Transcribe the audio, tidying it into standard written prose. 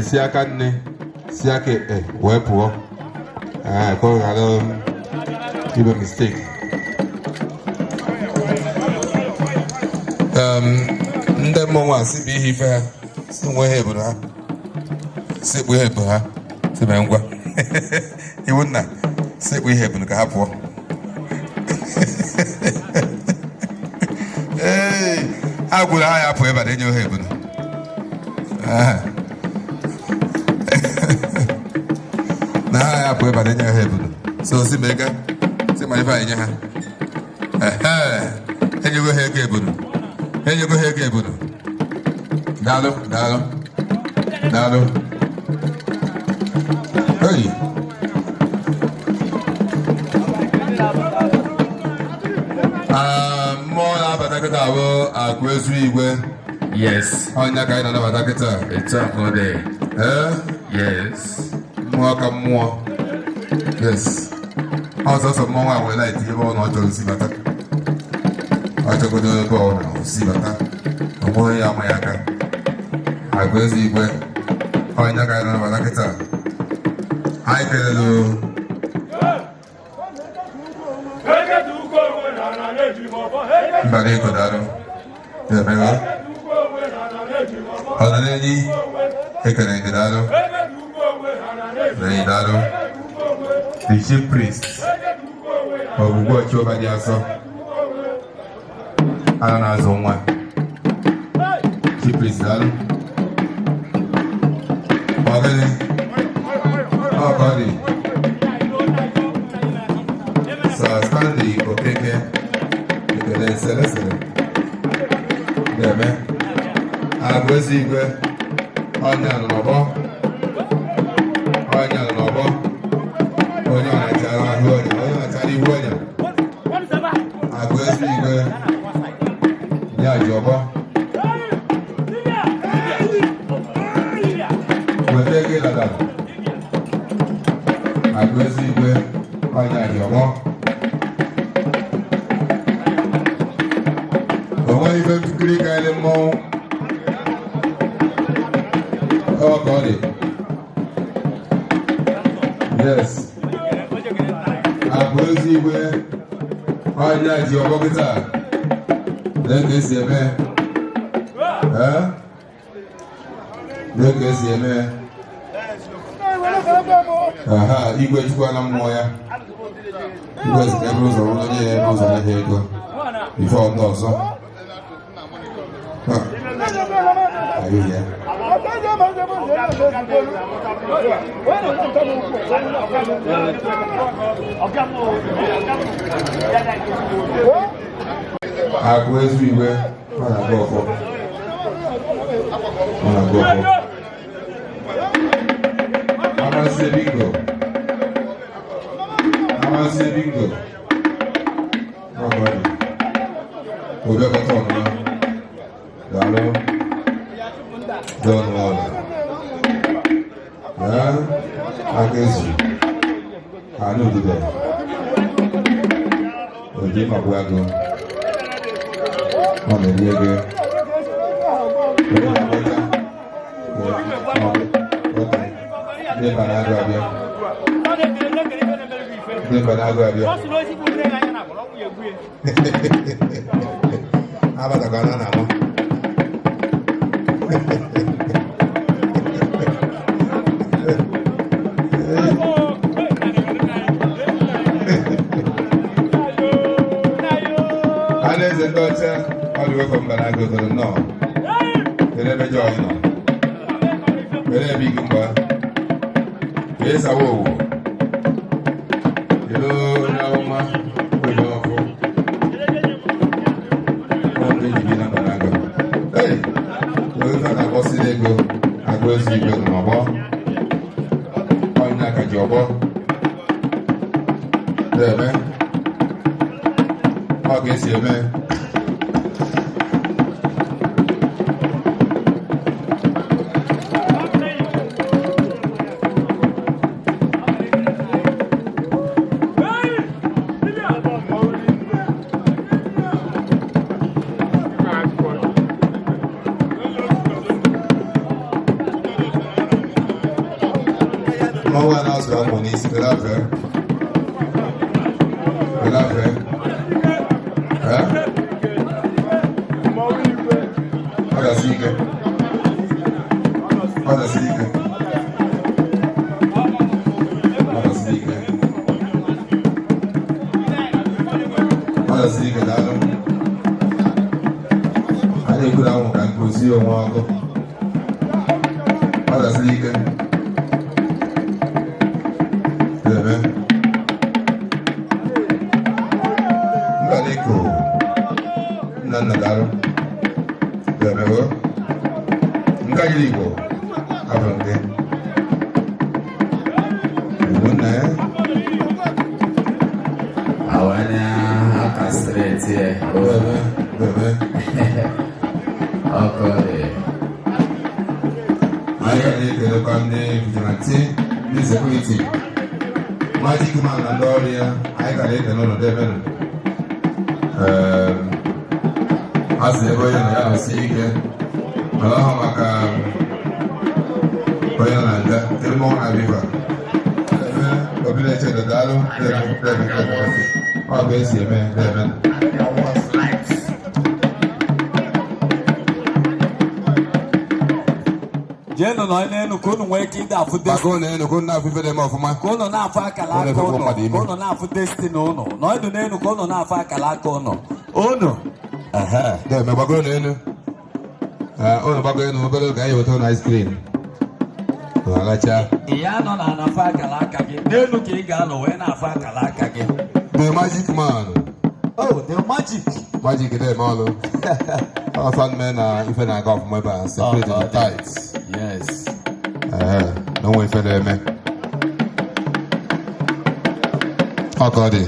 si aka nne si aka wee pụọ ka ọ ghara ibe mistake. Ndị mmọnwụ a si bụ ihe ife ha si nwe ha ebu ha si kpu ihe ebu ha si mee ngwa iwu nna si kpu ihe ebu ka ha pụọ. Ha gwuru ha ya pụọ ebe a na-enye ha ebu na ha ya pụọ ebe a na-enye ha ebu so si mega si ma ife a enye ha enyego ha ego ebudu enyego ha ego ebudu. Daalụ daalụ daalụ. Oyi mmụọ na-abata kịta bụ akụ ezu igwe. Yes, onye ka anyị na-anabata kịta. It's a good day. Yes, mmụọ ka mmụọ. Yes, ọsọsọ mmụọ a nwere laịtị ebe ọ na ọ chọrọ si bata. Ọ chọgodo ebe ọ na si bata. Ọ nweghị ya ama ya aka. Akụ ezu igwe onye ka anyị na-anabata kịta. Anyị kelelu mbara ego daalụ. Ọ nọ n'enyi ekele gị daalụ. Daalụ. The chief priest ọgwụgwọ ọchịọba dị asọ a na-azụ nwa. Chief priest daalụ. Ọgịnị ọkọ dị Stanley Okeke ekele selesele deme agụ ezi igwe onye anọ n'ọgbọ onye anọ n'ọgbọ onye ọnachara ahụ onye onye ọnachara ihu onye agụ ezi igwe ya ji ọgbọ weta ego ịlada agụ ezi igwe onye ji ọgbọ. Onwe ife nkiri ka ele mmọnwụ ọ ka ọ dị. Yes, abụ ezi igwe onye ji ọgbọ kịta na-eke esi eme na-eke esi eme igwe jikwa na mmụọ ya. Igwe zika ebe ụzọ ụlọ nye ya ebe ụzọ na-ehe ego ife ọdọ ọzọ. Agwezu Igwe, mana go for. Mana go for. Amanse bingo. Amanse bingo. Nobody. Obe baton na. Dalo. Don wala. Agwezu. Anu dide. Oje mabwago. On the Igwe. All the way from Banago to the north. They never join us. They never big number. Yes, I will. Hello, Nauma. We don't go. Don't be in Banago. Hey, we're not going to see them go. I go see you in my bar. I'm not a jobber. There, man. I'll get you, man. No one else got money, c'est de la vraie. De la vraie. Hein? Olha siga. Olha siga. Olha siga. Olha siga, dado. Aí eu gravo um cancozinho ou algo. Olha siga. Ngaleko nanagaro demo ngaligo abonde una awana akastrete bebe okay ayale kele kamne vigilante ni security magic man andoria ayale kele no deben asị ebe onye na ya na-esi ike mana ọhụ maka onye na nje ebe mmanwụ na-abịba obi na-eche daalụ ọ bụ esi eme debe jeno na n'enu ka unu nwee ike ide afụ destiny n'enu ka unu na-afụ ife dị eme ọfụma ka unu na-afụ akala aka ụnụ ka unu na-afụ destiny ụnụ na ọdụ n'enu ka unu na-afụ akala aka ụnụ deme gbagoro n'enu unu gbagoro enu obere oge anyị weta ụnụ ice cream alacha ya nọ na anafụ akala aka gị n'enu ka ị ga-anọ wee na-afụ akala aka gị the magic man the magic dị eme ọlụ ọfan mee na ife na-aga ọfụma ebe a separate the tights yes na onwe ife na-eme ọka ọ dị